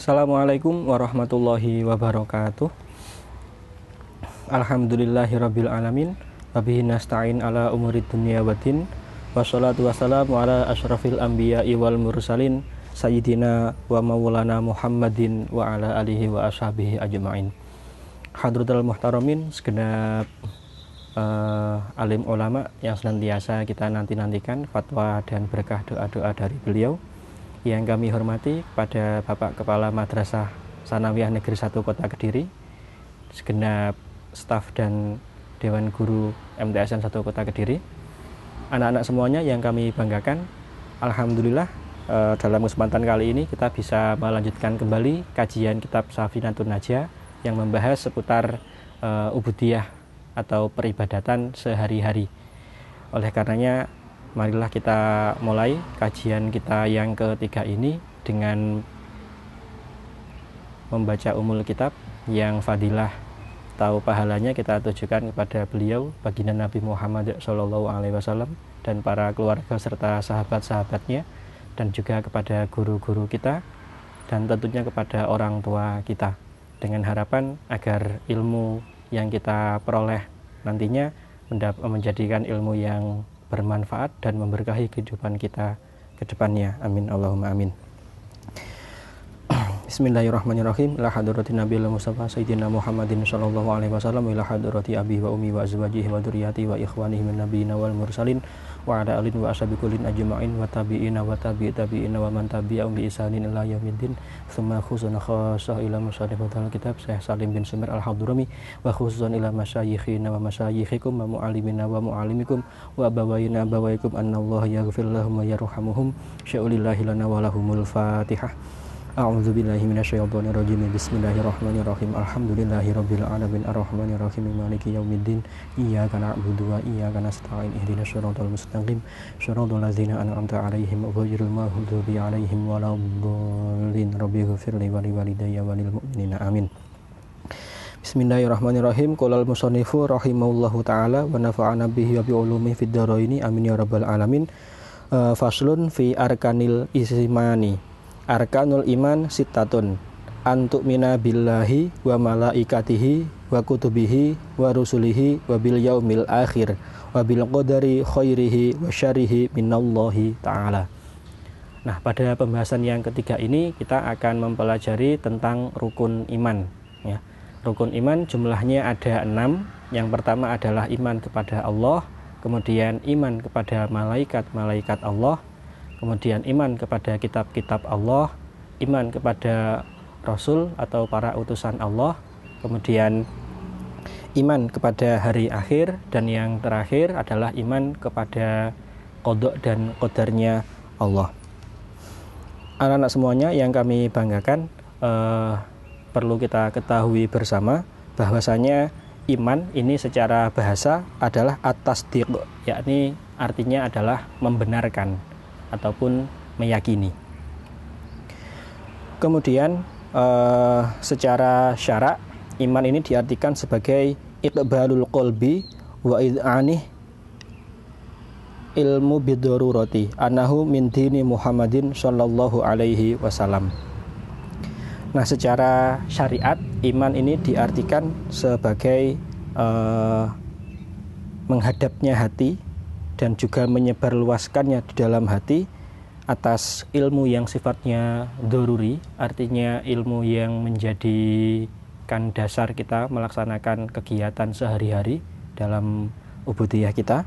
Assalamualaikum warahmatullahi wabarakatuh. Alhamdulillahirabbil alamin. Wabihi nasta'in ala umurid dunya waddin. Wassalatu wassalamu ala asyrafil anbiya'i wal mursalin sayyidina wa maulana Muhammadin wa ala alihi wa ashabihi ajma'in. Hadratul muhtaramin, segenap alim ulama yang senantiasa kita nanti-nantikan fatwa dan berkah doa-doa dari beliau. Yang kami hormati pada Bapak Kepala Madrasah Sanawiyah Negeri 1 Kota Kediri, segenap staf dan Dewan Guru MTSN 1 Kota Kediri, anak-anak semuanya yang kami banggakan. Alhamdulillah, dalam kesempatan kali ini kita bisa melanjutkan kembali kajian kitab Safinatun Najah yang membahas seputar ubudiyah atau peribadatan sehari-hari. Oleh karenanya, marilah kita mulai kajian kita yang ketiga ini dengan membaca umul kitab yang fadilah atau pahalanya kita tujukan kepada beliau, baginda Nabi Muhammad SAW, dan para keluarga serta sahabat-sahabatnya, dan juga kepada guru-guru kita, dan tentunya kepada orang tua kita, dengan harapan agar ilmu yang kita peroleh nantinya menjadikan ilmu yang bermanfaat dan memberkahi kehidupan kita ke depannya. Amin Allahumma amin. Bismillahirrahmanirrahim. Ila hadratin Nabiil Mustafa Sayyidina Muhammadin sallallahu alaihi wasallam, ila hadrati abi wa ummi wa azwajihi wa dzurriyyati wa ikhwanihi min nabiyina wal mursalin wa ala alihi wa ashabi kullin ajma'in wa tabi'ina wa tabi'ina wa man tabi'ahum bi ihsanin ila yaumiddin. Tsumma khususan khassah ila musharifatul kitab Syekh Salim bin Sumir Al-Hadrami, wa khususan ila masyayikhina wa masyayikhikum wa mu'allimina wa mu'allimikum wa abawayina abawaykum annallaha yaghfir lahum wa yarhamuhum. Sya'ulillahi lana wa lahumul Fatihah. A'udzu billahi minasyaitonir rajim. Bismillahirrahmanirrahim. Alhamdulillahirabbil alamin arrahmanir rahim maliki yaumiddin. Iyyaka na'budu wa iyyaka nasta'in. Ihdinas siratal mustaqim. Shiratal ladzina an'amta 'alaihim ghairil maghdubi 'alaihim waladdallin. Rabbighfirli wa liwalidayya wa lil mu'minina. Amin. Bismillahirrahmanirrahim. Qolal musannifu rahimahullahu taala wa nafa'ana bihi wa bi ulumihi fid dharaini amin ya rabbal alamin. Faslun fi arkanil imani. Arkanul iman sittatun, antu'mina billahi wa malaikatihi wa kutubihi wa rusulihi wa bil yaumil akhir wa bil qadari khairihi wa syarrihi minallahi ta'ala. Nah, pada pembahasan yang ketiga ini kita akan mempelajari tentang rukun iman ya. Rukun iman jumlahnya ada 6. Yang pertama adalah iman kepada Allah, kemudian iman kepada malaikat-malaikat Allah, kemudian iman kepada kitab-kitab Allah, iman kepada Rasul atau para utusan Allah, kemudian iman kepada hari akhir, dan yang terakhir adalah iman kepada qada dan qadarnya Allah. Anak-anak semuanya yang kami banggakan, perlu kita ketahui bersama bahwasanya iman ini secara bahasa adalah at-tasdiq, yakni artinya adalah membenarkan ataupun meyakini. Kemudian secara syarak iman ini diartikan sebagai iqbalul qalbi wa id'anih ilmu bidharurati annahu min dini Muhammadin sallallahu alaihi wasallam. Nah, secara syariat iman ini diartikan sebagai menghadapnya hati dan juga menyebarluaskannya di dalam hati atas ilmu yang sifatnya doruri, artinya ilmu yang menjadikan dasar kita melaksanakan kegiatan sehari-hari dalam ubudiyah kita,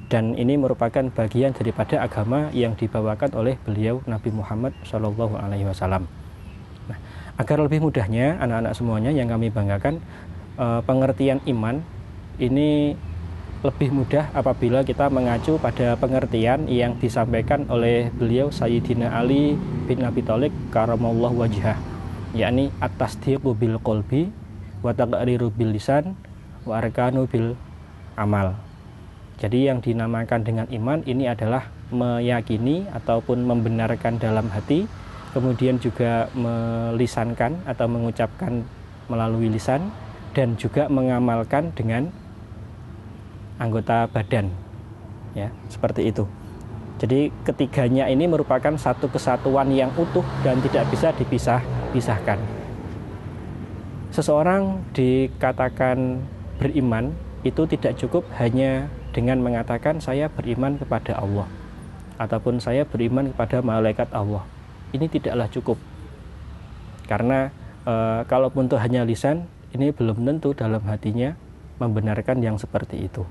dan ini merupakan bagian daripada agama yang dibawakan oleh beliau Nabi Muhammad SAW. Nah, agar lebih mudahnya anak-anak semuanya yang kami banggakan, pengertian iman ini lebih mudah apabila kita mengacu pada pengertian yang disampaikan oleh beliau Sayyidina Ali bin Abi Thalib karamallahu wajhah, yakni at-tasdiqu bil qalbi wa taqriru bil lisan wa arkanu bil amal. Jadi yang dinamakan dengan iman ini adalah meyakini ataupun membenarkan dalam hati, kemudian juga melisankan atau mengucapkan melalui lisan, dan juga mengamalkan dengan anggota badan ya, seperti itu. Jadi ketiganya ini merupakan satu kesatuan yang utuh dan tidak bisa dipisah pisahkan. Seseorang dikatakan beriman itu tidak cukup hanya dengan mengatakan saya beriman kepada Allah ataupun saya beriman kepada malaikat Allah. Ini tidaklah cukup, karena kalaupun itu hanya lisan, ini belum tentu dalam hatinya membenarkan yang seperti itu.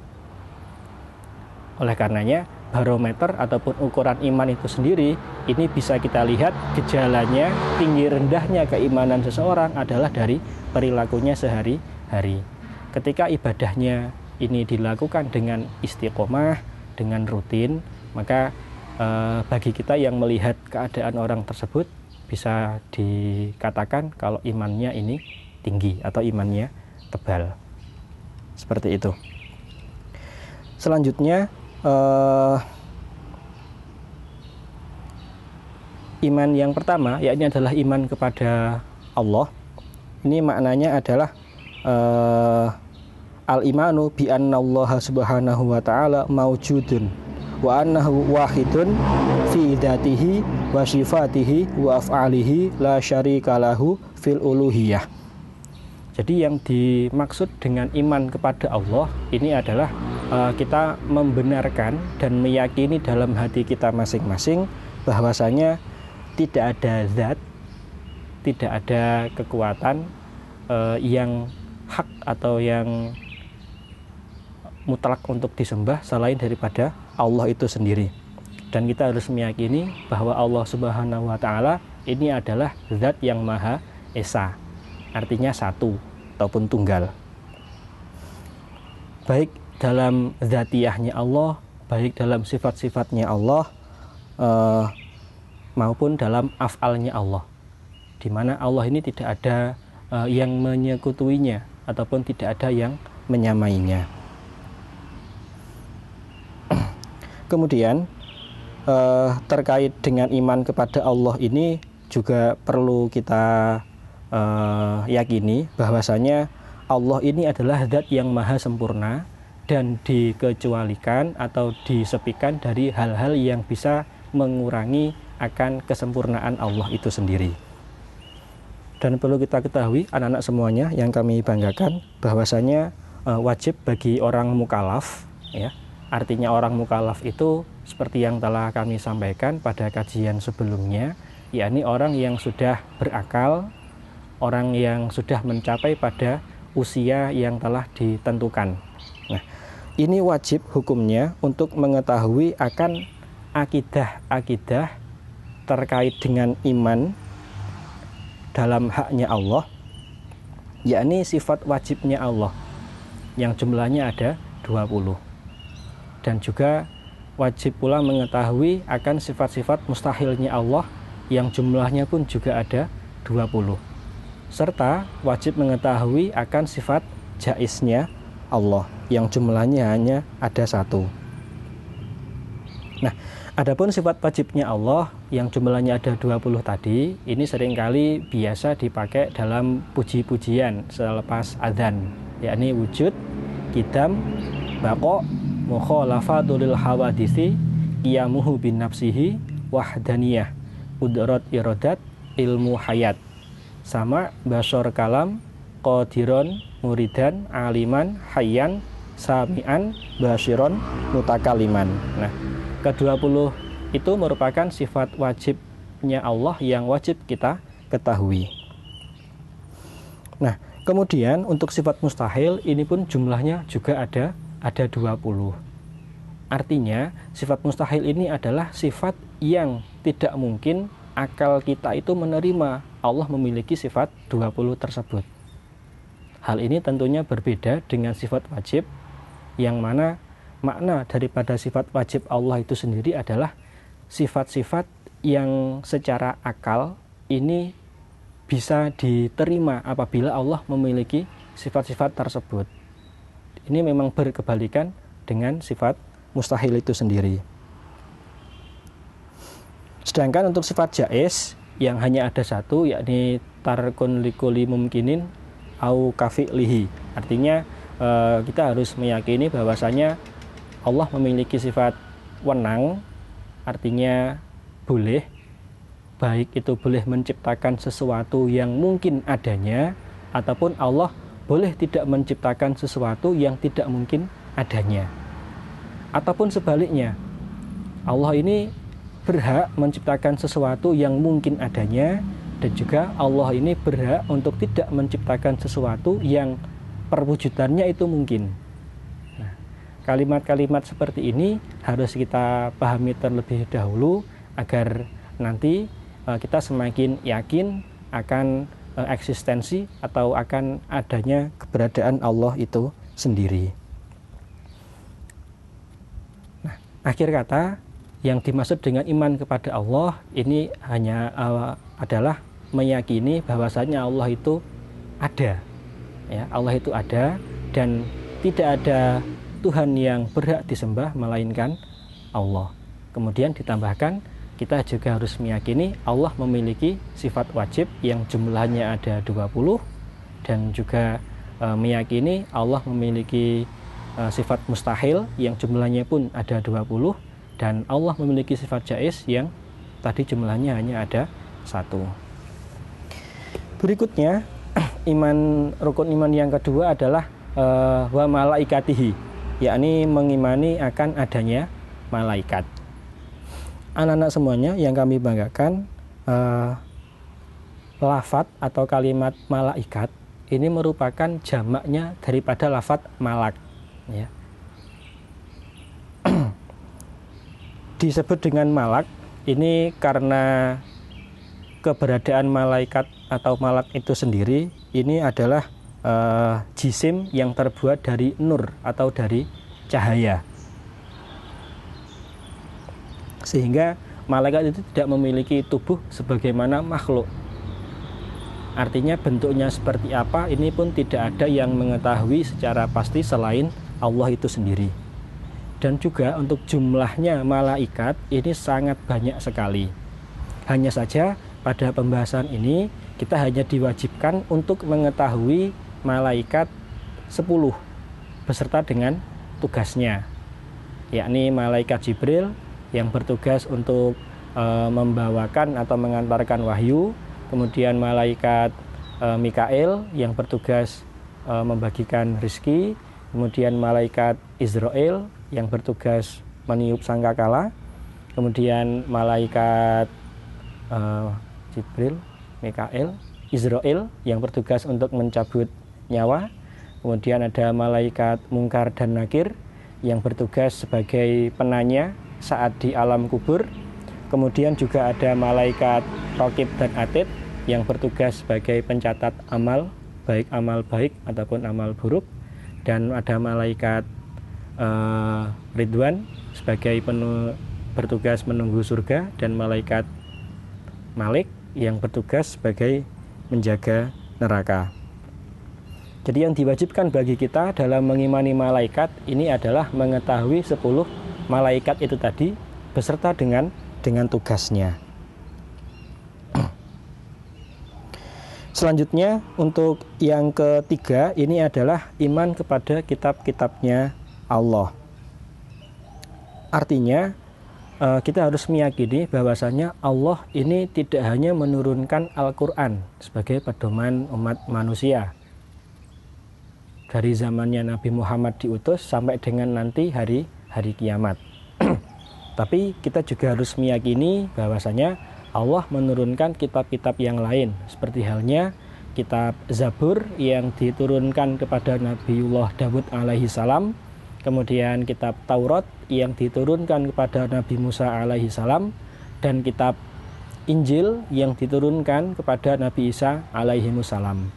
Oleh karenanya, barometer ataupun ukuran iman itu sendiri, ini bisa kita lihat gejalanya, tinggi rendahnya keimanan seseorang adalah dari perilakunya sehari-hari. Ketika ibadahnya ini dilakukan dengan istiqomah, dengan rutin, maka bagi kita yang melihat keadaan orang tersebut bisa dikatakan kalau imannya ini tinggi atau imannya tebal. Seperti itu. Selanjutnya, iman yang pertama, yakni adalah iman kepada Allah. Ini maknanya adalah al-imanu bi annallaha subhanahu wa ta'ala maujudun wa annahu wahidun fi dzatihi wa sifatihi wa af'alihi la syarika lahu fil uluhiyah. Jadi yang dimaksud dengan iman kepada Allah ini adalah kita membenarkan dan meyakini dalam hati kita masing-masing bahwasanya tidak ada zat, tidak ada kekuatan yang hak atau yang mutlak untuk disembah selain daripada Allah itu sendiri. Dan kita harus meyakini bahwa Allah Subhanahu wa ta'ala ini adalah zat yang Maha Esa, artinya satu ataupun tunggal. Baik dalam zatiyahnya Allah, baik dalam sifat-sifatnya Allah, maupun dalam af'alnya Allah, di mana Allah ini tidak ada yang menyekutuinya ataupun tidak ada yang menyamainya. Kemudian terkait dengan iman kepada Allah ini juga perlu kita yakini bahwasanya Allah ini adalah zat yang maha sempurna dan dikecualikan atau disepikan dari hal-hal yang bisa mengurangi akan kesempurnaan Allah itu sendiri. Dan perlu kita ketahui anak-anak semuanya yang kami banggakan bahwasanya wajib bagi orang mukallaf, ya. Artinya orang mukallaf itu seperti yang telah kami sampaikan pada kajian sebelumnya, yakni orang yang sudah berakal, orang yang sudah mencapai pada usia yang telah ditentukan. Nah, ini wajib hukumnya untuk mengetahui akan akidah-akidah terkait dengan iman dalam haknya Allah, yakni sifat wajibnya Allah yang jumlahnya ada 20. Dan juga wajib pula mengetahui akan sifat-sifat mustahilnya Allah yang jumlahnya pun juga ada 20. Serta wajib mengetahui akan sifat jaiznya Allah yang jumlahnya hanya ada 1. Nah, adapun sifat wajibnya Allah yang jumlahnya ada 20 tadi, ini seringkali biasa dipakai dalam puji-pujian selepas adzan, yakni wujud, qidam, baqa, mukhalafatul hawadisi, qiyamuhu bin nafsihi, wahdaniyah, udrat iradat, ilmu hayat, sama basor kalam, qadiron, muridan, aliman, hayyan, sami'an, basiron, mutakaliman. Nah, ke-20 itu merupakan sifat wajibnya Allah yang wajib kita ketahui. Nah, kemudian untuk sifat mustahil ini pun jumlahnya juga ada 20. Artinya sifat mustahil ini adalah sifat yang tidak mungkin akal kita itu menerima Allah memiliki sifat 20 tersebut. Hal ini tentunya berbeda dengan sifat wajib, yang mana makna daripada sifat wajib Allah itu sendiri adalah sifat-sifat yang secara akal ini bisa diterima apabila Allah memiliki sifat-sifat tersebut. Ini memang berkebalikan dengan sifat mustahil itu sendiri. Sedangkan untuk sifat jaiz yang hanya ada 1, yakni tarkun likuli mumkinin au kafi'lihi. Artinya kita harus meyakini bahwasanya Allah memiliki sifat wenang, artinya boleh, baik itu boleh menciptakan sesuatu yang mungkin adanya, ataupun Allah boleh tidak menciptakan sesuatu yang tidak mungkin adanya. Ataupun sebaliknya, Allah ini berhak menciptakan sesuatu yang mungkin adanya, dan juga Allah ini berhak untuk tidak menciptakan sesuatu yang perwujudannya itu mungkin. Nah, kalimat-kalimat seperti ini harus kita pahami terlebih dahulu agar nanti kita semakin yakin akan eksistensi atau akan adanya keberadaan Allah itu sendiri. Nah, akhir kata, yang dimaksud dengan iman kepada Allah ini hanya adalah meyakini bahwasanya Allah itu ada. Ya, Allah itu ada dan tidak ada Tuhan yang berhak disembah melainkan Allah. Kemudian ditambahkan, kita juga harus meyakini Allah memiliki sifat wajib yang jumlahnya ada 20, dan juga meyakini Allah memiliki sifat mustahil yang jumlahnya pun ada 20, dan Allah memiliki sifat jaiz yang tadi jumlahnya hanya ada 1. Berikutnya, rukun iman yang kedua adalah wa malaikatihi, yakni mengimani akan adanya malaikat. Anak-anak semuanya yang kami banggakan, lafadz atau kalimat malaikat ini merupakan jamaknya daripada lafadz malak, ya. Disebut dengan malak ini karena keberadaan malaikat atau malak itu sendiri ini adalah jisim yang terbuat dari nur atau dari cahaya, sehingga malaikat itu tidak memiliki tubuh sebagaimana makhluk. Artinya bentuknya seperti apa ini pun tidak ada yang mengetahui secara pasti selain Allah itu sendiri. Dan juga untuk jumlahnya malaikat ini sangat banyak sekali. Hanya saja pada pembahasan ini kita hanya diwajibkan untuk mengetahui malaikat 10 beserta dengan tugasnya, yakni malaikat Jibril yang bertugas untuk membawakan atau mengantarkan wahyu, kemudian malaikat Mikail yang bertugas membagikan rezeki, kemudian malaikat Israel yang bertugas meniup sangkakala, kemudian malaikat Jibril, Mikail, Israel yang bertugas untuk mencabut nyawa, kemudian ada malaikat Mungkar dan Nakir yang bertugas sebagai penanya saat di alam kubur, kemudian juga ada malaikat Raqib dan Atid yang bertugas sebagai pencatat amal, baik amal baik ataupun amal buruk, dan ada malaikat Ridwan sebagai bertugas menunggu surga, dan malaikat Malik yang bertugas sebagai menjaga neraka. Jadi yang diwajibkan bagi kita dalam mengimani malaikat ini adalah mengetahui 10 malaikat itu tadi beserta dengan tugasnya. Selanjutnya untuk yang ketiga ini adalah iman kepada kitab-kitabnya Allah. Artinya kita harus meyakini bahwasanya Allah ini tidak hanya menurunkan Al-Quran sebagai pedoman umat manusia dari zamannya Nabi Muhammad diutus sampai dengan nanti hari kiamat. Tapi kita juga harus meyakini bahwasanya Allah menurunkan kitab-kitab yang lain, seperti halnya kitab Zabur yang diturunkan kepada Nabiullah Daud alaihi salam, kemudian kitab Taurat yang diturunkan kepada Nabi Musa alaihi salam, dan kitab Injil yang diturunkan kepada Nabi Isa alaihi salam.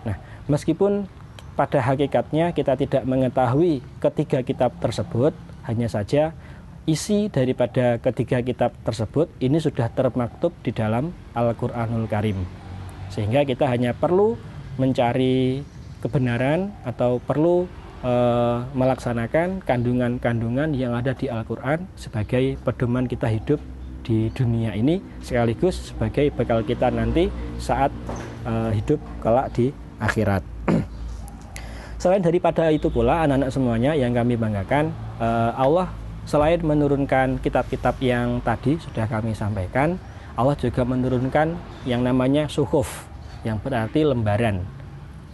Nah, meskipun pada hakikatnya kita tidak mengetahui ketiga kitab tersebut, hanya saja isi daripada ketiga kitab tersebut ini sudah termaktub di dalam Al-Quranul Karim, sehingga kita hanya perlu mencari kebenaran atau perlu melaksanakan kandungan-kandungan yang ada di Al-Quran sebagai pedoman kita hidup di dunia ini, sekaligus sebagai bekal kita nanti saat hidup kelak di akhirat. Selain daripada itu pula, anak-anak semuanya yang kami banggakan, Allah selain menurunkan kitab-kitab yang tadi sudah kami sampaikan, Allah juga menurunkan yang namanya suhuf, yang berarti lembaran.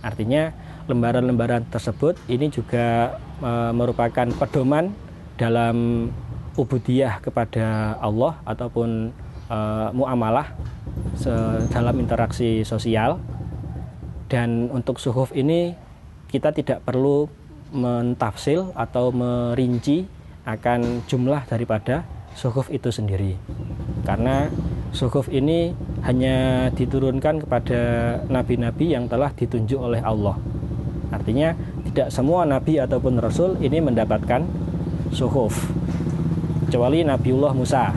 Artinya lembaran-lembaran tersebut ini juga merupakan pedoman dalam ubudiyah kepada Allah ataupun muamalah dalam interaksi sosial. Dan untuk suhuf ini kita tidak perlu mentafsil atau merinci akan jumlah daripada suhuf itu sendiri, karena suhuf ini hanya diturunkan kepada nabi-nabi yang telah ditunjuk oleh Allah. Artinya tidak semua nabi ataupun rasul ini mendapatkan suhuf, kecuali Nabiullah Musa.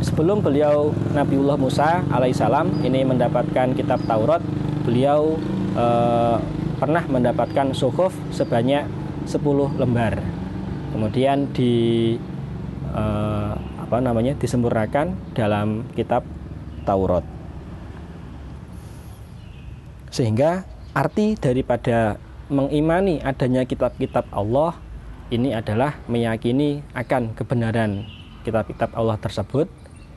Sebelum beliau Nabiullah Musa alaihissalam ini mendapatkan kitab Taurat, beliau pernah mendapatkan suhuf sebanyak 10 lembar. Kemudian disempurnakan dalam kitab Taurat. Sehingga arti daripada mengimani adanya kitab-kitab Allah ini adalah meyakini akan kebenaran kitab-kitab Allah tersebut,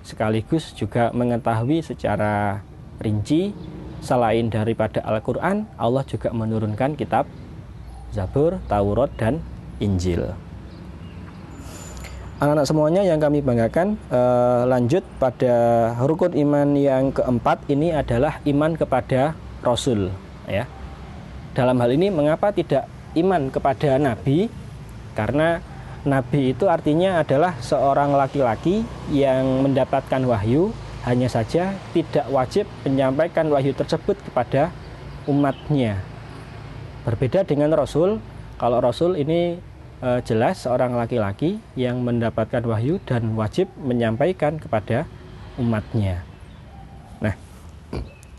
sekaligus juga mengetahui secara rinci selain daripada Al-Quran, Allah juga menurunkan kitab Zabur, Taurat, dan Injil. Anak-anak semuanya yang kami banggakan, lanjut pada rukun iman yang keempat, ini adalah iman kepada Rasul, ya. Dalam hal ini mengapa tidak iman kepada Nabi? Karena Nabi itu artinya adalah seorang laki-laki yang mendapatkan wahyu, hanya saja tidak wajib menyampaikan wahyu tersebut kepada umatnya. Berbeda dengan Rasul. Kalau Rasul ini jelas seorang laki-laki yang mendapatkan wahyu dan wajib menyampaikan kepada umatnya. Nah,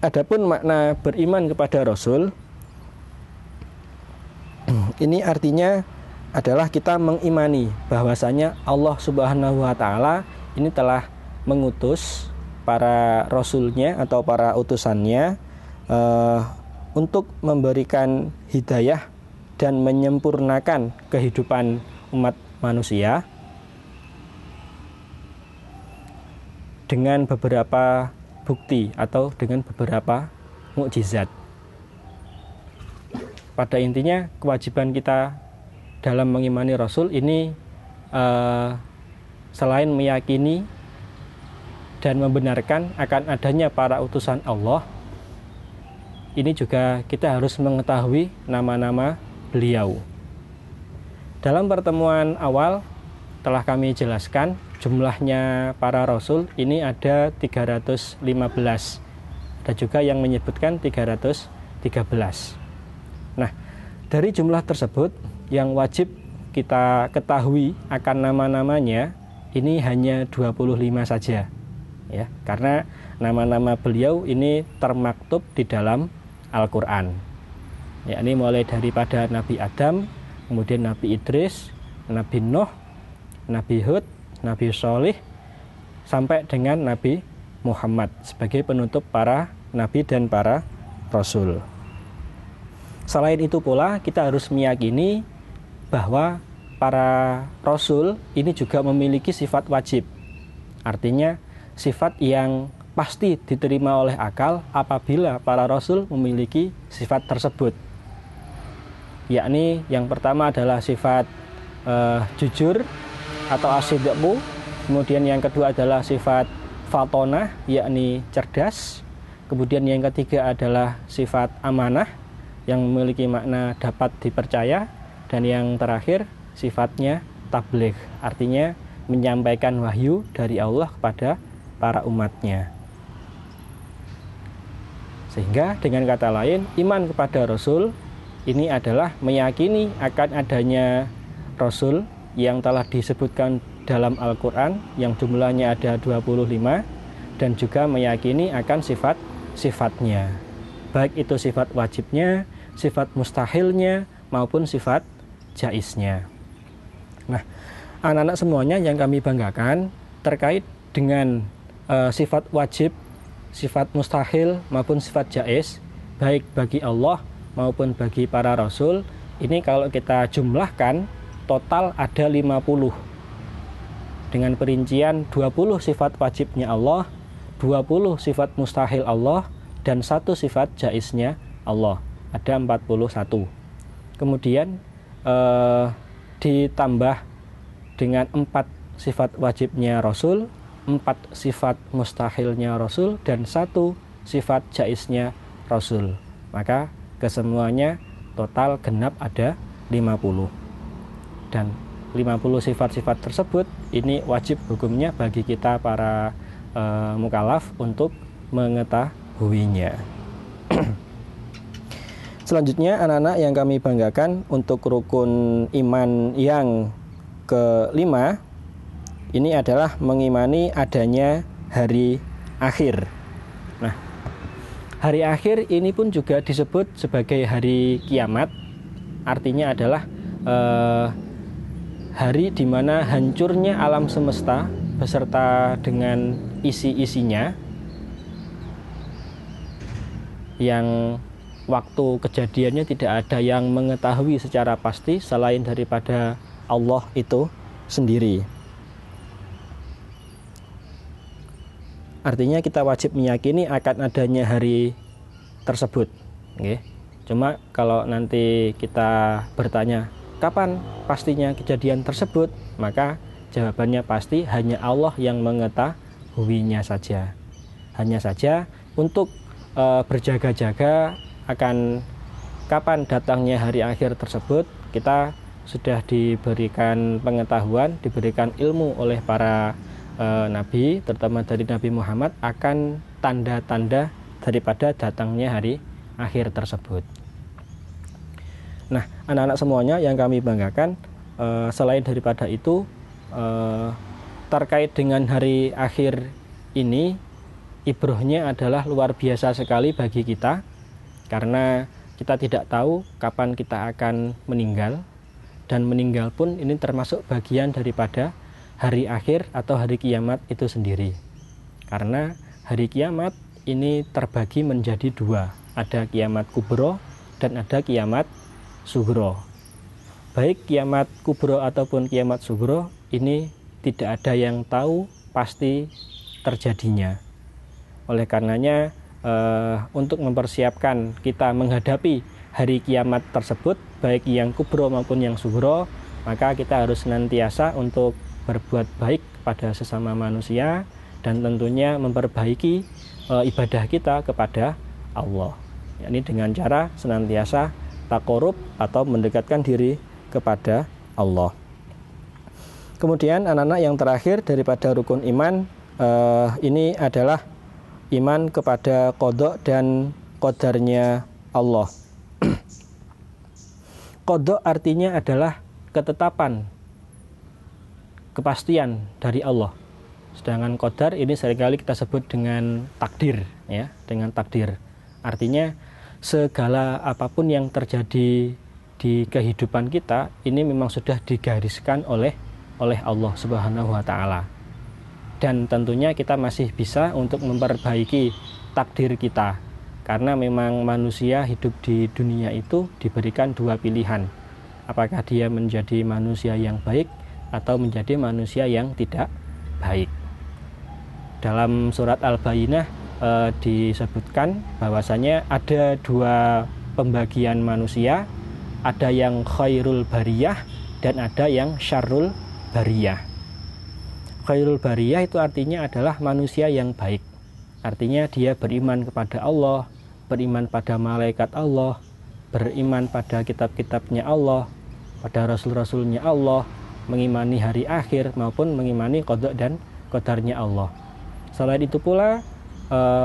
adapun makna beriman kepada Rasul, ini artinya adalah kita mengimani bahwasanya Allah Subhanahu wa Ta'ala ini telah mengutus para rasulnya atau para utusannya untuk memberikan hidayah dan menyempurnakan kehidupan umat manusia dengan beberapa bukti atau dengan beberapa mukjizat. Pada intinya kewajiban kita dalam mengimani Rasul ini selain meyakini dan membenarkan akan adanya para utusan Allah, ini juga kita harus mengetahui nama-nama beliau. Dalam pertemuan awal telah kami jelaskan jumlahnya para rasul ini ada 315. Ada juga yang menyebutkan 313. Nah, dari jumlah tersebut yang wajib kita ketahui akan nama-namanya ini hanya 25 saja. Ya, karena nama-nama beliau ini termaktub di dalam Al-Qur'an. Yakni mulai daripada Nabi Adam, kemudian Nabi Idris, Nabi Nuh, Nabi Hud, Nabi Sholih, sampai dengan Nabi Muhammad sebagai penutup para nabi dan para rasul. Selain itu pula kita harus meyakini bahwa para rasul ini juga memiliki sifat wajib. Artinya sifat yang pasti diterima oleh akal apabila para rasul memiliki sifat tersebut. Yakni yang pertama adalah sifat jujur atau asidqu, kemudian yang kedua adalah sifat fatonah, yakni cerdas, kemudian yang ketiga adalah sifat amanah yang memiliki makna dapat dipercaya, dan yang terakhir sifatnya tabligh, artinya menyampaikan wahyu dari Allah kepada para umatnya. Sehingga dengan kata lain, iman kepada Rasul ini adalah meyakini akan adanya Rasul yang telah disebutkan dalam Al-Quran yang jumlahnya ada 25, dan juga meyakini akan sifat-sifatnya, baik itu sifat wajibnya, sifat mustahilnya, maupun sifat jaiznya. Nah, anak-anak semuanya yang kami banggakan terkait dengan sifat wajib, sifat mustahil maupun sifat jaiz, baik bagi Allah maupun bagi para rasul, ini kalau kita jumlahkan total ada 50. Dengan perincian 20 sifat wajibnya Allah, 20 sifat mustahil Allah dan 1 sifat jaiznya Allah. Ada 41. Kemudian ditambah dengan 4 sifat wajibnya Rasul, 4 sifat mustahilnya Rasul, dan 1 sifat jaiznya Rasul. Maka kesemuanya total genap ada 50. Dan 50 sifat-sifat tersebut ini wajib hukumnya bagi kita para mukallaf untuk mengetahuinya. Selanjutnya anak-anak yang kami banggakan, untuk rukun iman yang kelima ini adalah mengimani adanya hari akhir. Nah, hari akhir ini pun juga disebut sebagai hari kiamat. Artinya adalah hari di mana hancurnya alam semesta beserta dengan isi-isinya, yang waktu kejadiannya tidak ada yang mengetahui secara pasti selain daripada Allah itu sendiri. Artinya kita wajib meyakini akan adanya hari tersebut. Cuma kalau nanti kita bertanya kapan pastinya kejadian tersebut, maka jawabannya pasti hanya Allah yang mengetahuinya saja. Hanya saja untuk berjaga-jaga akan kapan datangnya hari akhir tersebut, kita sudah diberikan pengetahuan, diberikan ilmu oleh para nabi, terutama dari Nabi Muhammad, akan tanda-tanda daripada datangnya hari akhir tersebut. Nah, anak-anak semuanya yang kami banggakan, selain daripada itu, terkait dengan hari akhir ini, ibrohnya adalah luar biasa sekali bagi kita, karena kita tidak tahu kapan kita akan meninggal, dan meninggal pun ini termasuk bagian daripada hari akhir atau hari kiamat itu sendiri. Karena hari kiamat ini terbagi menjadi 2, ada kiamat kubro dan ada kiamat sugro. Baik kiamat kubro ataupun kiamat sugro ini tidak ada yang tahu pasti terjadinya. Oleh karenanya untuk mempersiapkan kita menghadapi hari kiamat tersebut, baik yang kubro maupun yang sugro, maka kita harus senantiasa untuk berbuat baik kepada sesama manusia, dan tentunya memperbaiki ibadah kita kepada Allah, yakni dengan cara senantiasa taqarrub atau mendekatkan diri kepada Allah. Kemudian anak-anak yang terakhir daripada rukun iman ini adalah iman kepada qada dan qadarnya Allah. Qada artinya adalah ketetapan, kepastian dari Allah. Sedangkan qadar ini seringkali kita sebut dengan takdir, ya, dengan takdir. Artinya segala apapun yang terjadi di kehidupan kita ini memang sudah digariskan oleh Allah Subhanahu wa taala. Dan tentunya kita masih bisa untuk memperbaiki takdir kita, karena memang manusia hidup di dunia itu diberikan 2 pilihan. Apakah dia menjadi manusia yang baik atau menjadi manusia yang tidak baik. Dalam surat Al-Bayyinah disebutkan bahwasanya ada 2 pembagian manusia, ada yang khairul bariyah dan ada yang syarrul bariyah. Khairul bariyah itu artinya adalah manusia yang baik. Artinya dia beriman kepada Allah, beriman pada malaikat Allah, beriman pada kitab-kitabnya Allah, pada rasul-rasulnya Allah, mengimani hari akhir maupun mengimani qada dan qadarnya Allah. Selain itu pula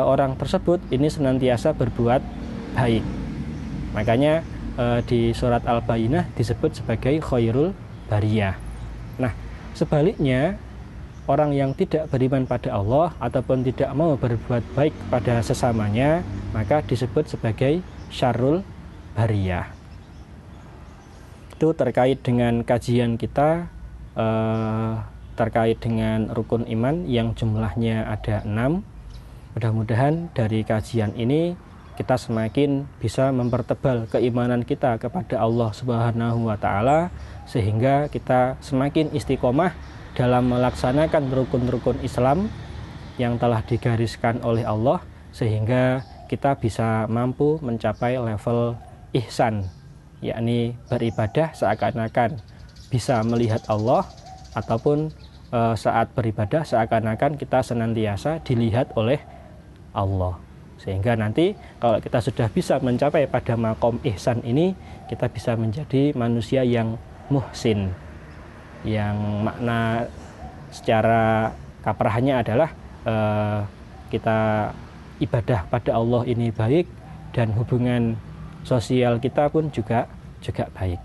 orang tersebut ini senantiasa berbuat baik. Makanya di surat Al-Bayyinah disebut sebagai khairul bariyah. Nah, sebaliknya orang yang tidak beriman pada Allah ataupun tidak mau berbuat baik pada sesamanya, maka disebut sebagai syarrul bariyah. Itu terkait dengan kajian kita terkait dengan rukun iman yang jumlahnya ada 6. Mudah-mudahan dari kajian ini kita semakin bisa mempertebal keimanan kita kepada Allah Subhanahu wa taala, sehingga kita semakin istiqomah dalam melaksanakan rukun-rukun Islam yang telah digariskan oleh Allah, sehingga kita bisa mampu mencapai level ihsan, yakni beribadah seakan-akan bisa melihat Allah, ataupun saat beribadah seakan-akan kita senantiasa dilihat oleh Allah. Sehingga nanti kalau kita sudah bisa mencapai pada makom ihsan ini, kita bisa menjadi manusia yang muhsin, yang makna secara kaprahnya adalah kita ibadah pada Allah ini baik, dan hubungan sosial kita pun juga baik.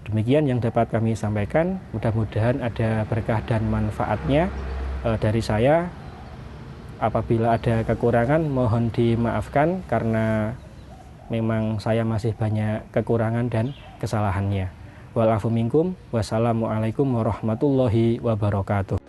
Demikian yang dapat kami sampaikan, mudah-mudahan ada berkah dan manfaatnya. Dari saya, apabila ada kekurangan mohon dimaafkan, karena memang saya masih banyak kekurangan dan kesalahannya. Wal afu minkum, wassalamualaikum warahmatullahi wabarakatuh.